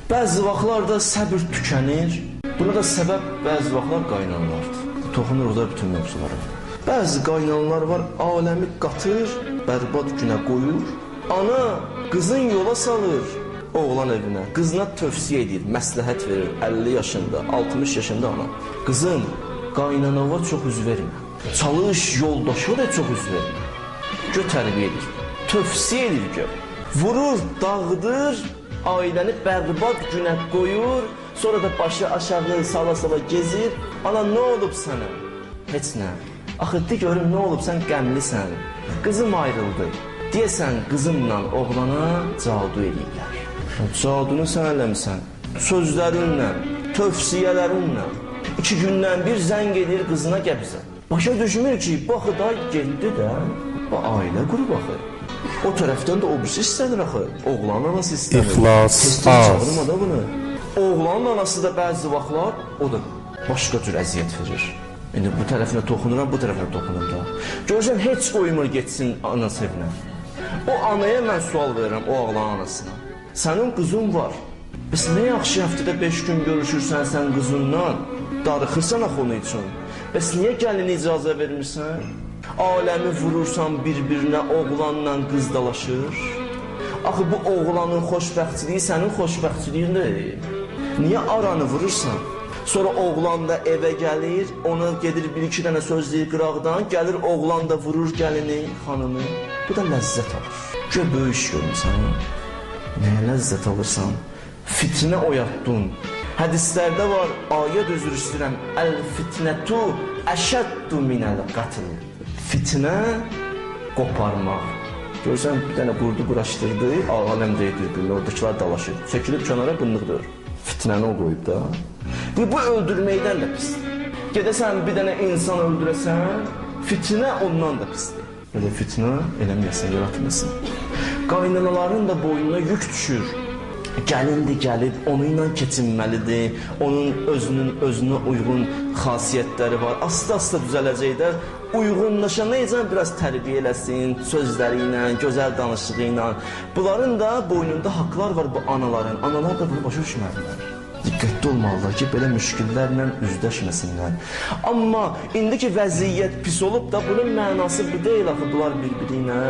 Bəzi vaxtlarda səbir tükənir. Buna da səbəb bəzi vaxtlar qaynanlardır. Toxunur orada bütün mövzulara. Bəzi qaynanlar var, aləmi qatır, bərbad günə qoyur. Ana qızın yola salır oğlan evinə. Qızına tövsiyə edir, məsləhət verir 50 yaşında, 60 yaşında ana. Qızım, qaynanava çox üz vermə. Çalış yoldaşı da çox üz vermə. Gö tərbiyə edir, tövsiyə edir gör. Vurur, dağıdır, ailəni bərbad günə qoyur. Sonra da başı aşağı sala-sala gezir. Ana nə olub sənə? Heç nə. Axı de görüm nə olub, sən qəmlisən. Qızım ayrıldı. Deyəsən qızımla oğlana cadu eləyirlər. Cadunu sən eləmirsən. Sözlərinlə, tövsiyələrinlə. 2 gündən bir zəng edir qızına qəbzə. Başa düşmür ki, baxı da getdi də. Ailə qurub axı. O tərəfdən də o birisi istənir axı. Oğlan anası istənir. İxlas az. Çağırma da bunu. Oğlanın anası da bəzi vaxtlar o da başqa cür əziyyət verir. İndi bu tərəfinə toxunuram, bu tərəfinə toxunur da. Görürsən, heç qoymur getsin anası evinə. O anaya mən sual verirəm, o ağlanın anasına. Sənin qızın var. Bəs nə yaxşı həftədə 5 gün görüşürsən sən qızınla, darıxırsan axı onun üçün. Bəs niyə gəlini icazə vermirsən? Aləmi vurursan bir-birinə, oğlanla qız dalaşır. Axı bu oğlanın xoşbəxtçiliyi sənin xoşbəxtçiliyindir. Niyə aranı vurursan? Sonra oğlan da evə gəlir, ona gedir 1-2 dənə söz deyir qıraqdan, gəlir oğlan da vurur gəlini, xanımı. Bu da ləzzət alır. Gör, böyük iş görmüsən. Nəyə ləzzət alırsan? Fitnə oyatdın. Hədislərdə var, ayət özür istəyirəm. Əl-fitnətu əşəddu minəl-qatl. Fitnə qoparmaq. Görürsən, bir dənə qurdu quraşdırdı, aləm deyir bir-birinə, oradakilar dalaşır. Çəkilib kənara qınlıqdır. Fitnəni o qoyub da. Bu öldürməkdən də pisdir. Gedəsən bir dənə insan öldürəsən, fitnə ondan da pisdir. Böyle fitnə eləməyəsən, yaratmasın. Qaynanaların da boynuna yük düşür. Gəlindi gəlib, onunla keçinməlidir. Onun özünə uyğun xasiyyətləri var. Asta-asta düzələcəklər. Uyğunlaşanlayacaq, biraz tərbiyə eləsin, sözləri ilə, gözəl danışığı ilə. Bunların da boynunda haqqlar var bu anaların. Analar da bunu başa düşmədilər. Diqqətli olmalılar ki, belə müşkillərlə üzləşməsinlər. Amma indiki vəziyyət pis olub da bunun mənası bu deyil axı, bunlar bir-biri ilə.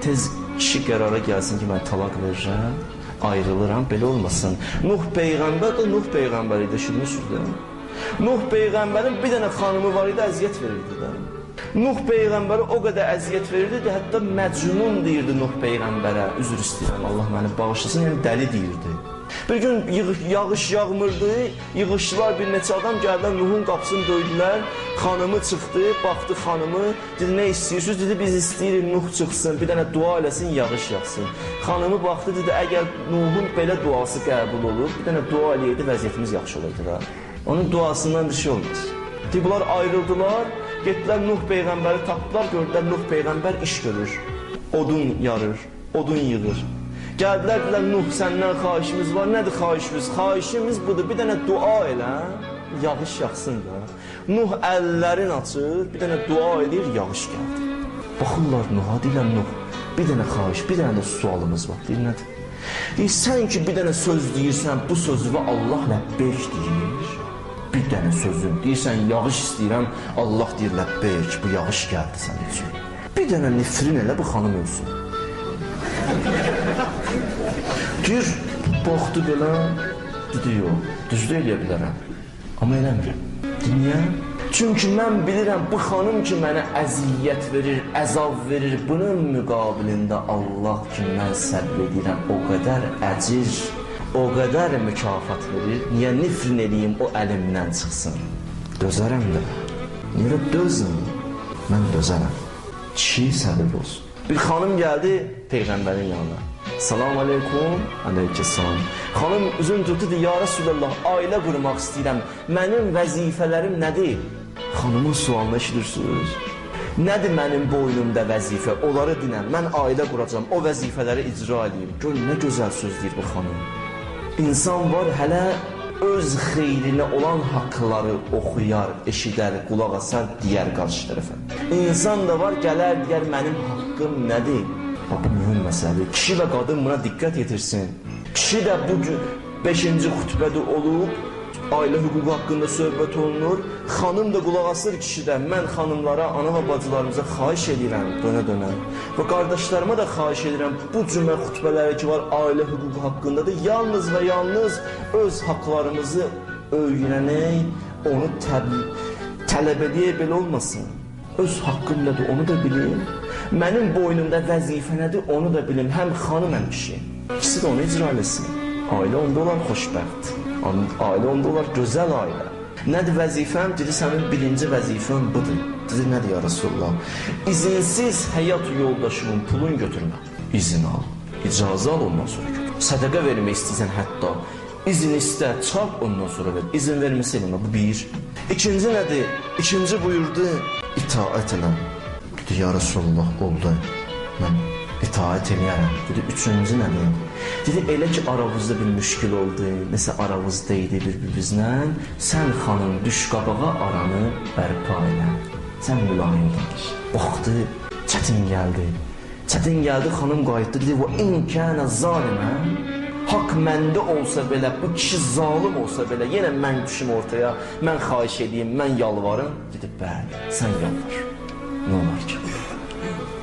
Tez kişi qərara gəlsin ki, mən talaq verirəm, ayrılıram, belə olmasın. Nuh Peyğəmbər də Nuh Peyğəmbər idi, eşitmişsiniz də. Nuh Peyğəmbərin bir dənə xanımı var idi, əziyyət verirdi də. Nuh Peyğəmbərə o qədər əziyyət verirdi ki, hətta Məcnun deyirdi Nuh Peyğəmbərə. Üzr istəyirəm, Allah məni bağışlasın, yəni dəli deyirdi. Bir gün yağış yağmırdı, yığışdılar, bir neçə adam gəldilər, Nuhun qapısını döydülər. Xanımı çıxdı, baxdı xanımı, dedi, nə istəyirsiniz? Dedi, biz istəyirik Nuh çıxsın, bir dənə dua eləsin, yağış yağsın. Xanımı baxdı, dedi, əgər Nuhun belə duası qəbul olur, bir dənə dua eləyirdi, vəziyyətimiz yaxşı olaydı da. Onun duasından bir şey olmaz. Dedi, bunlar ayrıldılar, getdilər Nuh Peyğəmbəri tapdılar, gördülər Nuh Peyğəmbər iş görür. Odun yarır, odun yığır. Gəldilər, dedilər, Nuh, səndən xahişimiz var. Nədir xahişimiz? Xahişimiz budur, bir dənə dua elə, yağış yaxsın da. Nuh əllərini açır, bir dənə dua edir, yağış gəldi. Baxırlar Nuh'a, deyirlər, Nuh, bir dənə xahiş, bir dənə də sualımız var. Deyir, nədir? Deyir, sən ki, bir dənə söz deyirsən, bu sözü və Allah ləbbeyk deyir. Bir dənə sözün, deyirsən, yağış istəyirəm, Allah deyir, ləbbeyk, bu yağış gəldi sən üçün. Bir dənə nifrin elə, bu xanım ölsün. Deyir, baxdı belə, dedi, yox, düzdür eləyə bilərəm, amma eləmirəm. Niyə? Çünki mən bilirəm, bu xanım ki, mənə əziyyət verir, əzab verir, bunun müqabilində Allah ki, mən səbr edirəm, o qədər əcir, o qədər mükafat verir, niyə nifrin eləyim, o əlimdən çıxsın? Dözərəm də, niyə dözün? Mən dözərəm, kişi səbir olsun. Bir xanım gəldi Peyğəmbərin yanına. Salam aleykum, aleykəssalam. Xanım üzün tutdu, ya Resulallah, ailə qurmaq istəyirəm. Mənim vəzifələrim nədir? Xanımın sualını eşidirsiniz. Nədir mənim boynumda vəzifə? Onları dinəm, mən ailə quracam, o vəzifələri icra edeyim. Gör, nə gözəl söz deyir bu xanım. İnsan var, hələ öz xeyrinə olan haqları oxuyar, eşidər, qulaq asar, deyər qarşı tərəfə. İnsan da var, gələr, deyər, mənim haqqım nədir? Bu mühüm məsələdir. Kişi və qadın buna diqqət yetirsin. Kişi də bu 5-ci xütbədə olub, ailə hüququ haqqında söhbət olunur. Xanım da qulaq asır kişidən. Mən xanımlara, ana və bacılarımıza xahiş edirəm dönə-dönə. Və qardaşlarıma da xahiş edirəm, bu cümlə xütbələri ki var ailə hüququ haqqında da yalnız və yalnız öz haqlarımızı öyrənək, onu tələb edək belə olmasın. Öz haqqım nədir, onu da bilim. Mənim boynumda vəzifə nədir, onu da bilim. Həm xanım, həm kişi. İkisi də onu icra eləsin. Ailə onda olar xoşbəxt. Ailə onda olar gözəl ailə. Nədir vəzifəm? Dedi, sənin birinci vəzifən budur. Dedi, nədir ya Rasulullah? İzinsiz həyat yoldaşımın pulun götürmə. İzin al. İcazə al, ondan sonra götür. Sədəqə vermək istəyirsən hətta. İzin istə, çal, ondan sonra ver. İzin verməsə eləmə, bu bir. İkinci nədir? İkinci buyurdu, itaət elə. Dedi, ya Rasulullah, oldu. Mən itaət eləyərəm. Dedi, üçüncü nədir? Dedi, elə ki, aramızda bir müşkil oldu, nəsə aramızda idi bir-birimizlə, sən xanım düş qabağa aranı bərpa elə. Sən mülayim danış. Baxdı, çətin gəldi. Çətin gəldi, xanım qayıtdı, dedi, və in kənə zalimə, haqq məndə olsa belə, bu kişi zalim olsa belə, yenə mən düşüm ortaya, mən xahiş edeyim, mən yalvarım. Dedi, bəli, sən yalvar. Nə olar ki?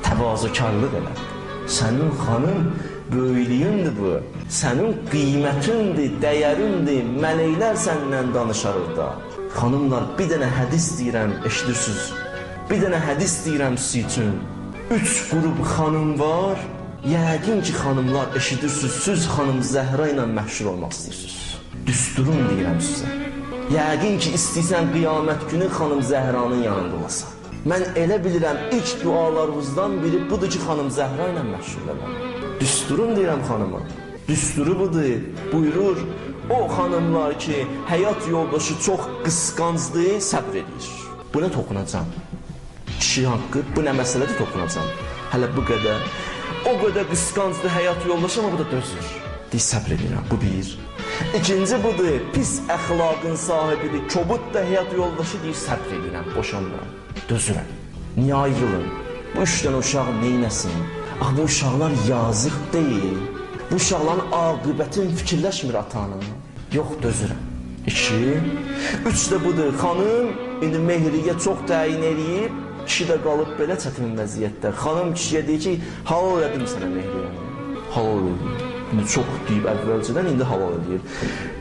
Təvazökarlıq elə. Sənin xanım böyüklüyündür bu. Sənin qiymətindir, dəyərindir. Mələklər səndən danışar orada. Xanımlar, bir dənə hədis deyirəm, eşidirsiniz. Bir dənə hədis deyirəm sizin üçün. 3 qrup xanım var. Yəqin ki, xanımlar eşidirsiniz. Siz xanım Zəhra ilə məşhur olmaq istəyirsiniz. Düsturum deyirəm sizə. Yəqin ki, istəyirsən qiyamət günü xanım Zəhranın yanında olasan. Mən elə bilirəm, ilk dualarımızdan biri budur ki, xanım Zəhra ilə məşğul olmaq. Düsturum deyirəm xanıma. Düsturu budur, buyurur. O xanımlar ki, həyat yoldaşı çox qısqancdır, səbr edir. Buna toxunacam. Kişi haqqı, bu nə məsələdir toxunacam. Hələ bu qədər. O qədər qısqancdır həyat yoldaşı, amma bu da dözür. Deyir, səbr edirəm, bu bir. İkinci budur, pis əxlaqın sahibidir, kobud da həyat yoldaşı deyir, səbr edirəm, boşanmıram. Dözürəm. Niyə ayrılın? Bu 3 dənə uşaq neynəsin? Ax, bu uşaqlar yazıq deyil. Bu uşaqların aqibətini fikirləşmir atanın. Yox, dözürəm. 2. 3 də budur. Xanım indi mehriyə çox təyin eləyib, kişi də qalıb belə çətin vəziyyətdə. Xanım kişiyə deyir ki, halal edim sənə mehriyə. Halal edim. İndi çox deyib əvvəlcədən, indi halal edir.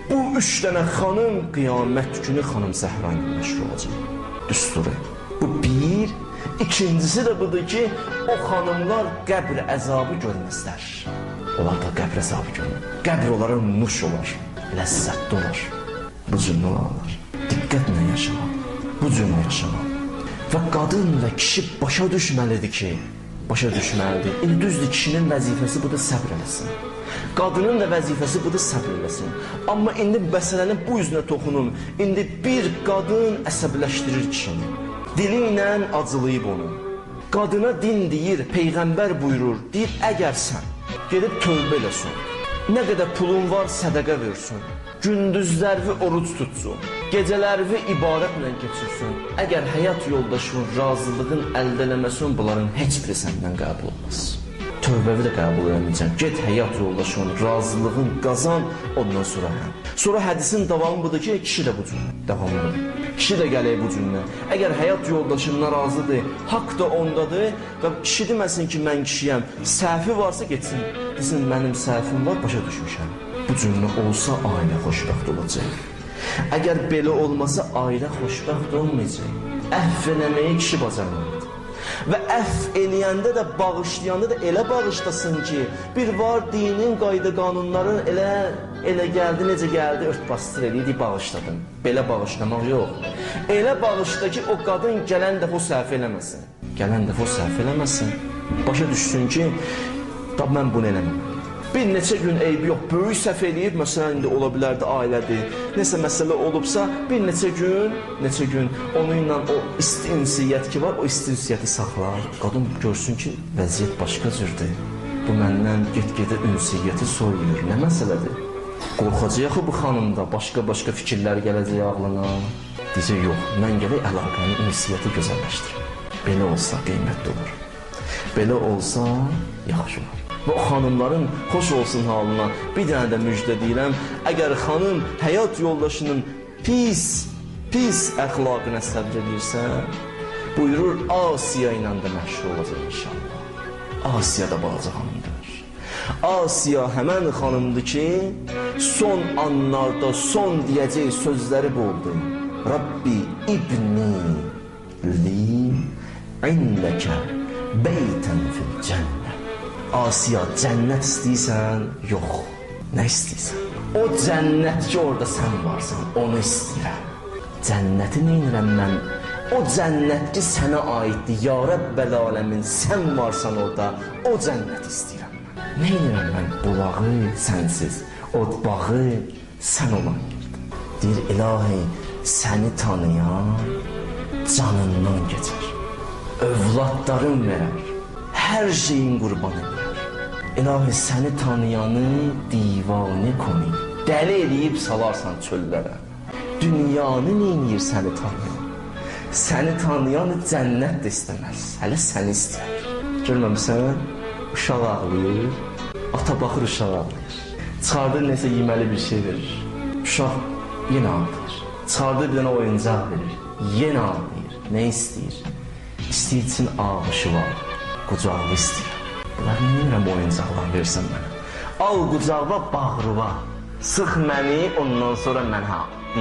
Bu 3 dənə xanım qiyamət günü xanım Zəhra ilə məşğul olacaq. Düsturu. Bu bir. İkincisi də budur ki, o xanımlar qəbr əzabı görməzlər. Onlar da qəbr əzabı görmür. Qəbr onlara nuş olar, ləzzətli olar. Bu cürlə olarlar. Diqqətlə yaşamaq, bu cürlə yaşamaq. Və qadın və kişi başa düşməlidir ki, İndi düzdür, kişinin vəzifəsi budur, səbr eləsin. Qadının da vəzifəsi budur, səbr eləsin. Amma indi məsələnin bu üzünə toxunum. İndi bir qadın əsəbləşdirir kişini. Dili ilə acılayıb onu. Qadına din deyir, Peyğəmbər buyurur, deyir, əgər sən gedib tövbə eləsin, nə qədər pulun var sədəqə versin, gündüzlərvi oruc tutsun, gecələrvi ibadətlə keçirsin, əgər həyat yoldaşının razılığın əldə eləməsin, bunların heç biri səndən qəbul olmaz. Tövbəvi də qəbul eləməyəcəm. Get həyat yoldaşının razılığın qazan, ondan sonra həm. Sonra hədisin davamı budur ki, kişi də bu cümlə davamıdır. Kişi də gələk bu cümlə. Əgər həyat yoldaşından razıdır, haqq da ondadır və kişi deməsin ki, mən kişiyəm, səhvi varsa getsin, desin, mənim səhvim var, başa düşmüşəm. Bu cümlə olsa, ailə xoşbəxt olacaq. Əgər belə olmasa, ailə xoşbəxt olmayacaq. Əhv eləməyi kişi bacarmalıdır. Və əhv eləyəndə də, bağışlayanda da elə bağışlasın ki, bir var dinin qayda qanunların elə gəldi, necə gəldi, örtbasdır eləyidi, bağışladın. Belə bağışlamaq yox. Elə bağışla ki, o qadın gələn dəfə o səhv eləməsin. Gələn dəfə o səhv eləməsin. Başa düşsün ki, mən bunu eləməm. Bir neçə gün eybi yox, böyük səhv eləyib, məsələn, indi ola bilərdi ailədir, nəsə məsələ olubsa, bir neçə gün onunla o istinsiyyət ki var, o istinsiyyəti saxlar. Qadın görsün ki, vəziyyət başqa cürdür. Bu məndən get-gedə ünsiyyəti soyuyur. Nə məsələdir? Qorxacaq bu xanımda, başqa fikirlər gələcək ağlına. Deyəcək, yox, mən gələk əlaqəni, ünsiyyəti gözəlləşdirir. Belə olsa qiymətli olur. Belə olsa yaxşı olur. Və o xanımların xoş olsun halına bir dənə də müjdə deyirəm. Əgər xanım həyat yoldaşının pis əxlaqına səbr edirsə, buyurur Asiya ilə də məşhur olacaq inşallah. Asiya da balaca xanımdır. Asiya həmən xanımdır ki, son anlarda son deyəcək sözləri bu oldu. Rabbi ibni li indəkə beytən fil cənnə. Asiya, cənnət istəyirsən? Yox. Nə istəyirsən? O cənnət ki, orada sən varsan, onu istəyirəm. Cənnəti neynirəm mən? O cənnət ki, sənə aiddir. Ya Rəbbəl aləmin, sən varsan orada, o cənnət istəyirəm mən. Neynirəm mən? Bulağı sənsiz, o bağı sən olan yerdə. Deyir, ilahi, səni tanıyan canından geçər. Övladların verər, hər şeyin qurban edər. İlahi, səni tanıyanı divanı konu, dəli eləyib salarsan çöllərə. Dünyanı neynir səni tanıyan? Səni tanıyan cənnət də istəməz, hələ səni istəyər. Görməmsən, uşaq ağlayır, ata baxır uşaq ağlayır. Çıxardır nəsə yeməli bir şey verir, uşaq yenə ağlayır. Çıxardır bir dənə oyuncaq verir, yenə ağlayır. Nə istəyir? İstəyirsin ağışı var, qucağı istəyir. Bunlar neyirəm oyuncaqlar versən mənə? Al qucağıma, bağrıva, sıx məni, ondan sonra mən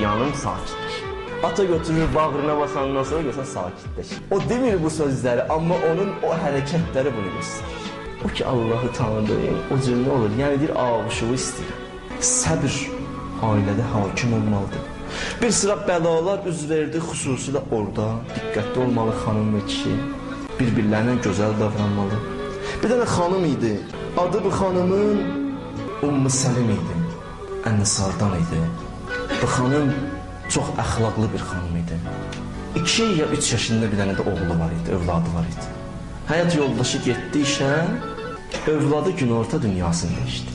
yanım sakitləşir. Ata götürür, bağrına basandan sonra görsən sakitləşir. O demir bu sözləri, amma onun o hərəkətləri bunu göstərir. O ki, Allahı tanıdı, o cür nə olur? Yəni deyir, ağışığı istəyir. Səbir ailədə hakim olmalıdır. Bir sıra bəlalar üz verdi, xüsusilə orada. Diqqətli olmalı xanım və kişi. Bir-birlərinə gözəl davranmalı. Bir dənə xanım idi. Adı bu xanımın Ümmü Səlim idi. Ənsardan idi. Bu xanım çox əxlaqlı bir xanım idi. 2 ya 3 yaşında bir dənə də oğlu var idi, övladı var idi. Həyat yoldaşı getdi işə, övladı günorta dünyasını dəyişdi.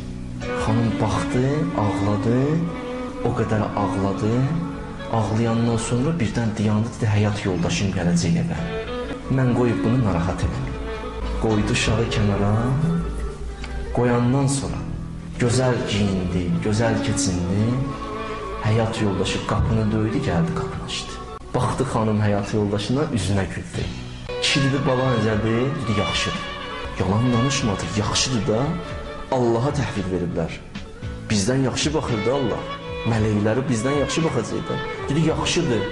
Xanım baxdı, ağladı, o qədər ağladı. Ağlayandan sonra birdən dayandı, dedi, həyat yoldaşım gələcək evə. Mən qoyub bunu narahat eləməyim. Qoydu uşağı kənara, qoyandan sonra gözəl giyindi, gözəl keçindi. Həyat yoldaşı qapını döydü, gəldi qapını açdı. Baxdı xanım həyat yoldaşına, üzünə güldü. Kişi dedi, bala necədir? Dedi, yaxşıdır. Yalan danışmadı, yaxşıdır da Allaha təhvil veriblər. Bizdən yaxşı baxırdı Allah. Mələkləri bizdən yaxşı baxacaqdı. Dedi, yaxşıdır.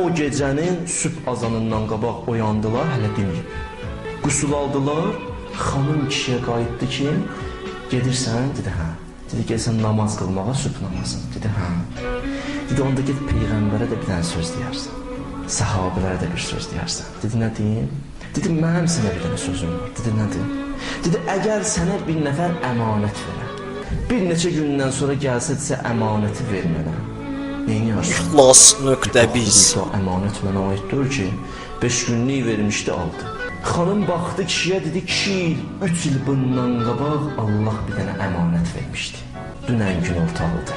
O gecənin sübh azanından qabaq oyandılar, hələ deməyib. Qusul aldılar, xanım kişiyə qayıtdı ki, gedirsən? Dedi, hə. Dedi, gəlsən namaz qılmağa, sübh namazını. Dedi, hə. Dedi, onda get Peyğəmbərə də bir dənə söz deyərsən. Səhabələrə də bir söz deyərsən. Dedi, nə deyim? Dedi, mənim sənə bir dənə sözüm var. Dedi, nədir? Dedi, əgər sənə bir nəfər əmanət verər, bir neçə gündən sonra gəlsə əmanəti ver mənə. Neyini yazsın? İxlas.biz Əmanət mənə aiddir ki, 5 günlük vermişdi, aldı. Xanım baxdı kişiyə, dedi, 2 il, 3 il bundan qabaq Allah bir dənə əmanət vermişdi. Dünən gün ortağıdı.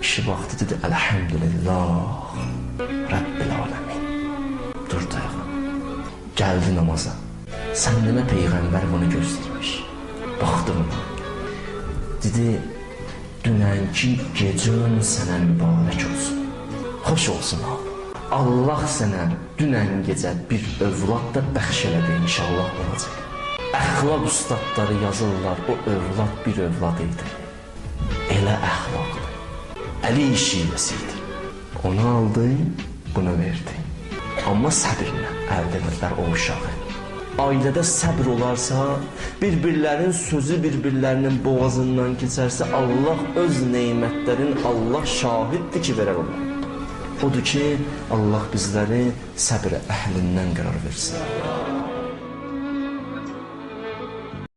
Kişi baxdı, dedi, Əlhəmdülillah, Rəbbil aləmin. Durdu ayağa. Gəldi namaza. Sən demə Peyğəmbər bunu göstərmiş. Baxdı buna. Dedi, dünənki gecən sənə mübarək olsun. Xoş olsun ha. Allah sənə dünən gecə bir övlad da bəxş elədi, inşallah olacaq. Əxlaq ustadları yazırlar, o övlad bir övlad idi. Elə əxlaqlı, əli işiləsi idi. Onu aldı, bunu verdi. Amma səbirlə əldə edirlər o uşağı. Ailədə səbr olarsa, bir-birlərin sözü bir-birlərinin boğazından keçərsə, Allah öz neymətlərin Allah şahiddir ki, verər onlar. Odur ki, Allah bizləri səbr əhlindən qərar versin.